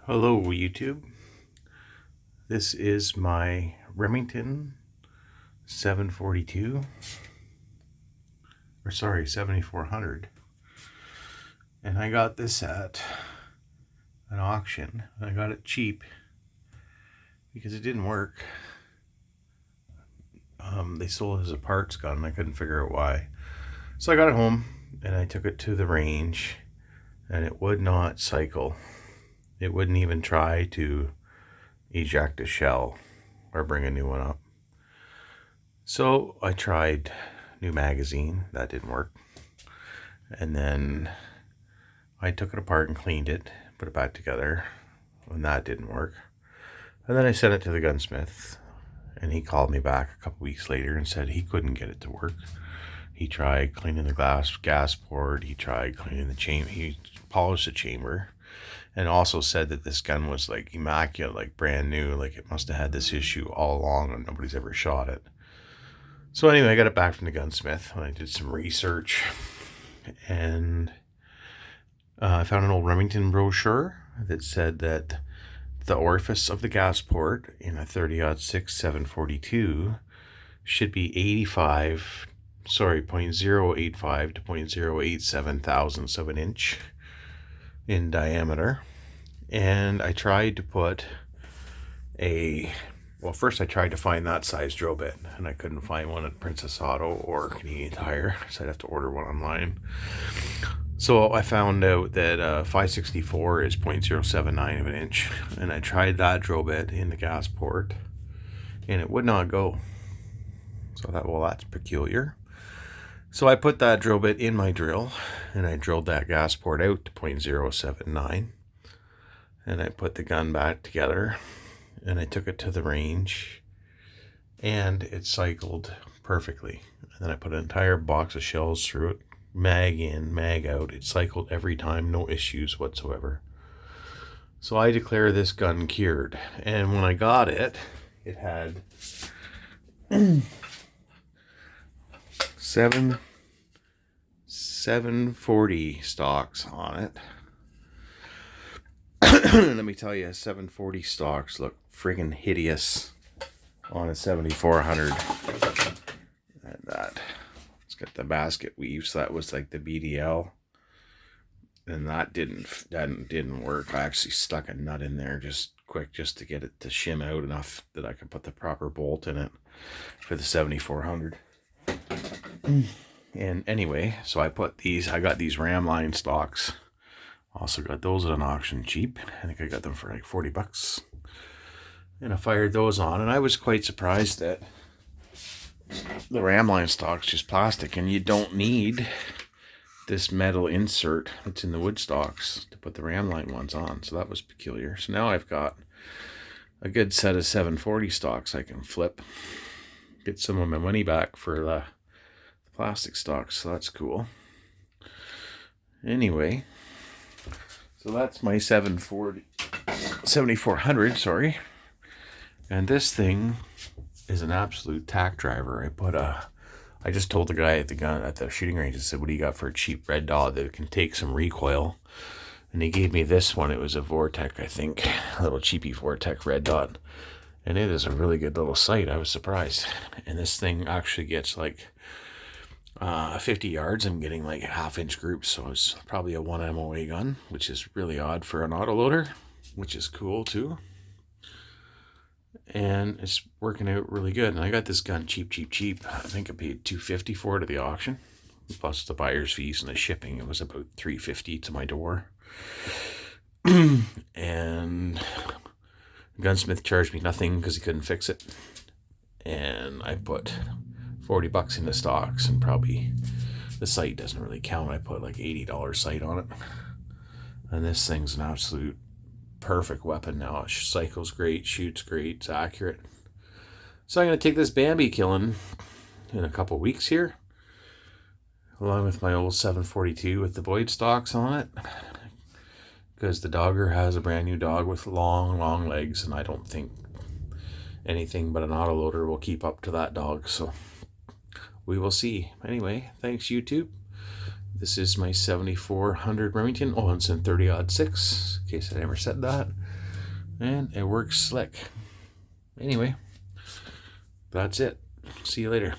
Hello YouTube. This is my Remington 742, or sorry, 7400. And I got this at an auction. I got it cheap because it didn't work. They sold it as a parts gun and I couldn't figure out why. So I got it home and I took it to the range and it would not cycle. It wouldn't even try to eject a shell or bring a new one up. So I tried new magazine. That didn't work. And then I took it apart and cleaned it, put it back together, and that didn't work. And then I sent it to the gunsmith, and he called me back a couple weeks later and said he couldn't get it to work. He tried cleaning the gas port, he tried cleaning the chamber, he polished the chamber, and also said that this gun was like immaculate, like brand new, like it must have had this issue all along and nobody's ever shot it. So anyway, I got it back from the gunsmith and I did some research, and I found an old Remington brochure that said that the orifice of the gas port in a 30-06 742 should be 0.085 to 0.087 thousandths of an inch in diameter. And I tried to put first I tried to find that size drill bit and I couldn't find one at Princess Auto or Canadian Tire, so I'd have to order one online. So I found out that 564 is 0.079 of an inch, and I tried that drill bit in the gas port and it would not go. So I thought, well, that's peculiar. So I put that drill bit in my drill and I drilled that gas port out to 0.079, and I put the gun back together and I took it to the range and it cycled perfectly. And then I put an entire box of shells through it, mag in, mag out. It cycled every time, no issues whatsoever. So I declare this gun cured. And when I got it, it had 740 stocks on it. Let me tell you, 740 stocks look friggin' hideous on a 7400. And that, it's got the basket weave, so that was like the BDL, and that didn't work. I actually stuck a nut in there just quick, just to get it to shim out enough that I could put the proper bolt in it for the 7400. And anyway, so I got these Ramline stocks. Also got those at an auction cheap. I think I got them for like $40. And I fired those on, and I was quite surprised that the Ramline stock's just plastic, and you don't need this metal insert that's in the wood stocks to put the Ramline ones on. So that was peculiar. So now I've got a good set of 740 stocks I can flip, get some of my money back for the plastic stocks. So that's cool. Anyway, so that's my 7400, sorry. And this thing is an absolute tack driver. I just told the guy at the shooting range, I said, what do you got for a cheap red dot that can take some recoil? And he gave me this one. It was a Vortec, I think, a little cheapy Vortec red dot. And it is a really good little sight. I was surprised. And this thing actually gets like 50 yards. I'm getting like half-inch groups, so it's probably a 1 MOA gun, which is really odd for an autoloader, which is cool too. And it's working out really good. And I got this gun cheap. I think I paid $250 for it at the auction, plus the buyer's fees and the shipping. It was about $350 to my door. And the gunsmith charged me nothing because he couldn't fix it. And I put $40 into stocks, and probably the sight doesn't really count. I put like $80 sight on it. And this thing's an absolute perfect weapon now. It cycles great, shoots great, it's accurate. So I'm going to take this Bambi killing in a couple weeks here, along with my old 742 with the Boyd stocks on it, because the dogger has a brand new dog with long legs, and I don't think anything but an autoloader will keep up to that dog. So we will see. Anyway, thanks YouTube. This is my 7400 Remington. Oh, it's in 30-06, in case I never said that. and it works slick. Anyway, that's it. See you later.